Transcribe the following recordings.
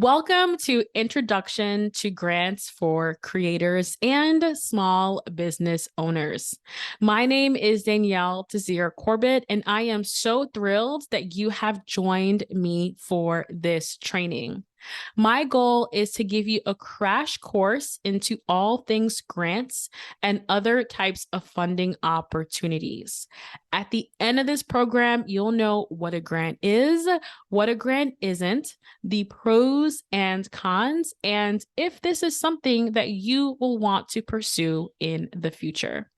Welcome to Introduction to Grants for Creators and Small Business Owners. My name is Danielle Desir Corbett, and I am so thrilled that you have joined me for this training. My goal is to give you a crash course into all things grants and other types of funding opportunities. At the end of this program, you'll know what a grant is, what a grant isn't, the pros and cons, and if this is something that you will want to pursue in the future.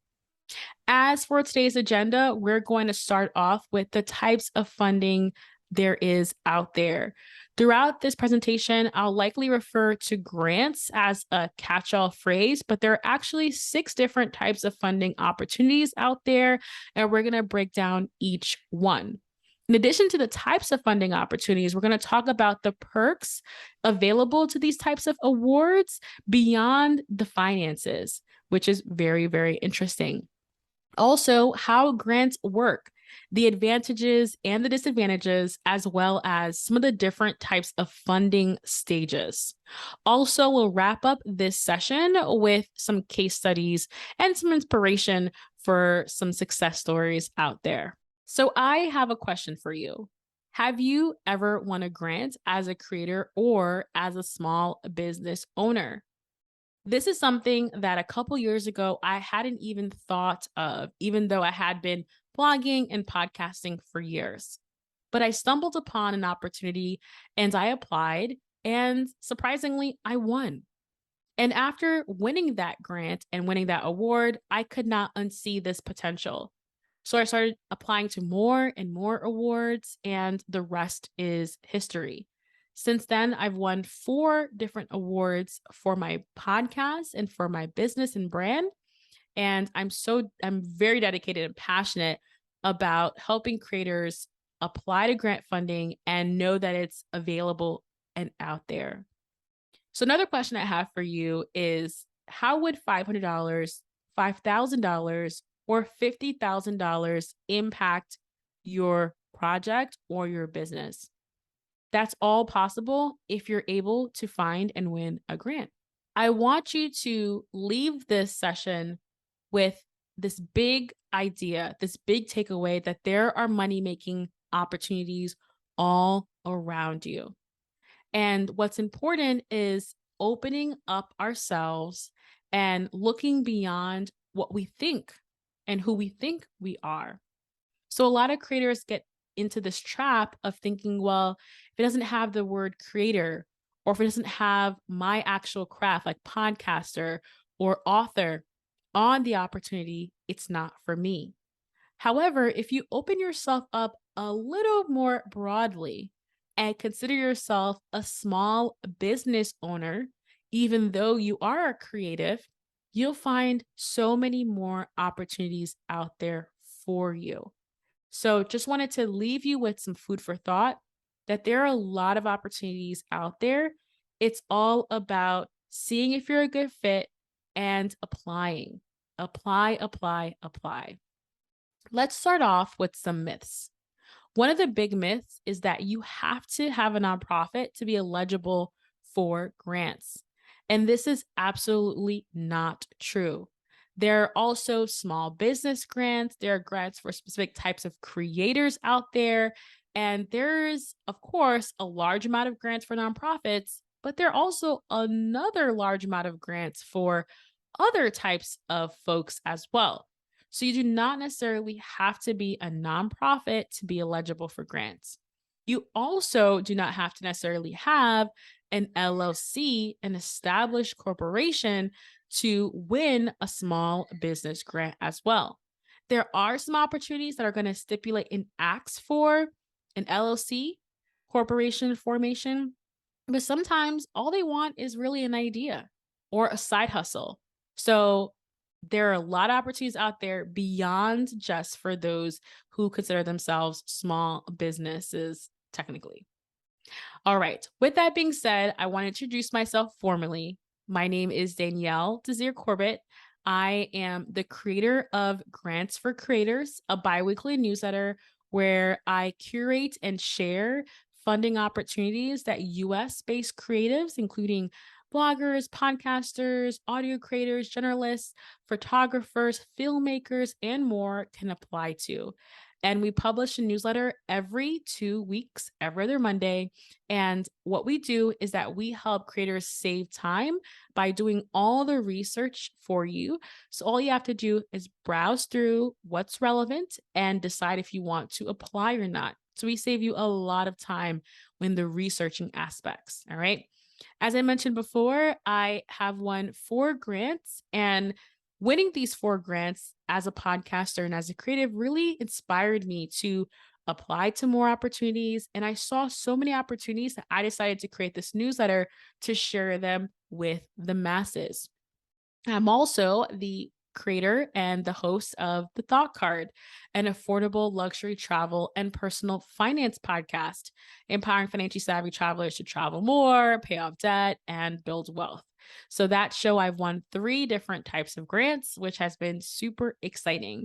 As for today's agenda, we're going to start off with the types of funding there is out there. Throughout this presentation, I'll likely refer to grants as a catch-all phrase, but there are actually 6 different types of funding opportunities out there, and we're going to break down each one. In addition to the types of funding opportunities, we're going to talk about the perks available to these types of awards beyond the finances, which is very, very interesting. Also, how grants work, the advantages and the disadvantages, as well as some of the different types of funding stages. Also, we'll wrap up this session with some case studies and some inspiration for some success stories out there. So I have a question for you. Have you ever won a grant as a creator or as a small business owner? This is something that a couple years ago I hadn't even thought of, even though I had been blogging and podcasting for years. But I stumbled upon an opportunity and I applied, and surprisingly, I won. And after winning that grant and winning that award, I could not unsee this potential. So I started applying to more and more awards, and the rest is history. Since then, I've won 4 different awards for my podcast and for my business and brand. And I'm very dedicated and passionate about helping creators apply to grant funding and know that it's available and out there. So another question I have for you is, how would $500, $5,000, or $50,000 impact your project or your business? That's all possible if you're able to find and win a grant. I want you to leave this session with this big idea, this big takeaway that there are money-making opportunities all around you. And what's important is opening up ourselves and looking beyond what we think and who we think we are. So a lot of creators get into this trap of thinking, well, if it doesn't have the word creator, or if it doesn't have my actual craft, like podcaster or author on the opportunity, it's not for me. However, if you open yourself up a little more broadly and consider yourself a small business owner, even though you are a creative, you'll find so many more opportunities out there for you. So just wanted to leave you with some food for thought that there are a lot of opportunities out there. It's all about seeing if you're a good fit and applying. Apply, apply, apply. Let's start off with some myths. One of the big myths is that you have to have a nonprofit to be eligible for grants. And this is absolutely not true. There are also small business grants. There are grants for specific types of creators out there. And there's, of course, a large amount of grants for nonprofits, but there are also another large amount of grants for other types of folks as well. So you do not necessarily have to be a nonprofit to be eligible for grants. You also do not have to necessarily have an LLC, an established corporation, to win a small business grant as well. There are some opportunities that are going to stipulate an ask for an LLC corporation formation, but sometimes all they want is really an idea or a side hustle. So there are a lot of opportunities out there beyond just for those who consider themselves small businesses technically. All right. With that being said, I want to introduce myself formally. My name is Danielle Desir Corbett. I am the creator of Grants for Creators, a biweekly newsletter where I curate and share funding opportunities that US-based creatives, including bloggers, podcasters, audio creators, journalists, photographers, filmmakers, and more can apply to. And we publish a newsletter every 2 weeks, every other Monday. And what we do is that we help creators save time by doing all the research for you. So all you have to do is browse through what's relevant and decide if you want to apply or not. So we save you a lot of time in the researching aspects. All right. As I mentioned before, I have won 4 grants, and winning these 4 grants as a podcaster and as a creative really inspired me to apply to more opportunities. And I saw so many opportunities that I decided to create this newsletter to share them with the masses. I'm also the creator and the host of The Thought Card, an affordable luxury travel and personal finance podcast, empowering financially savvy travelers to travel more, pay off debt, and build wealth. So that show, I've won 3 different types of grants, which has been super exciting.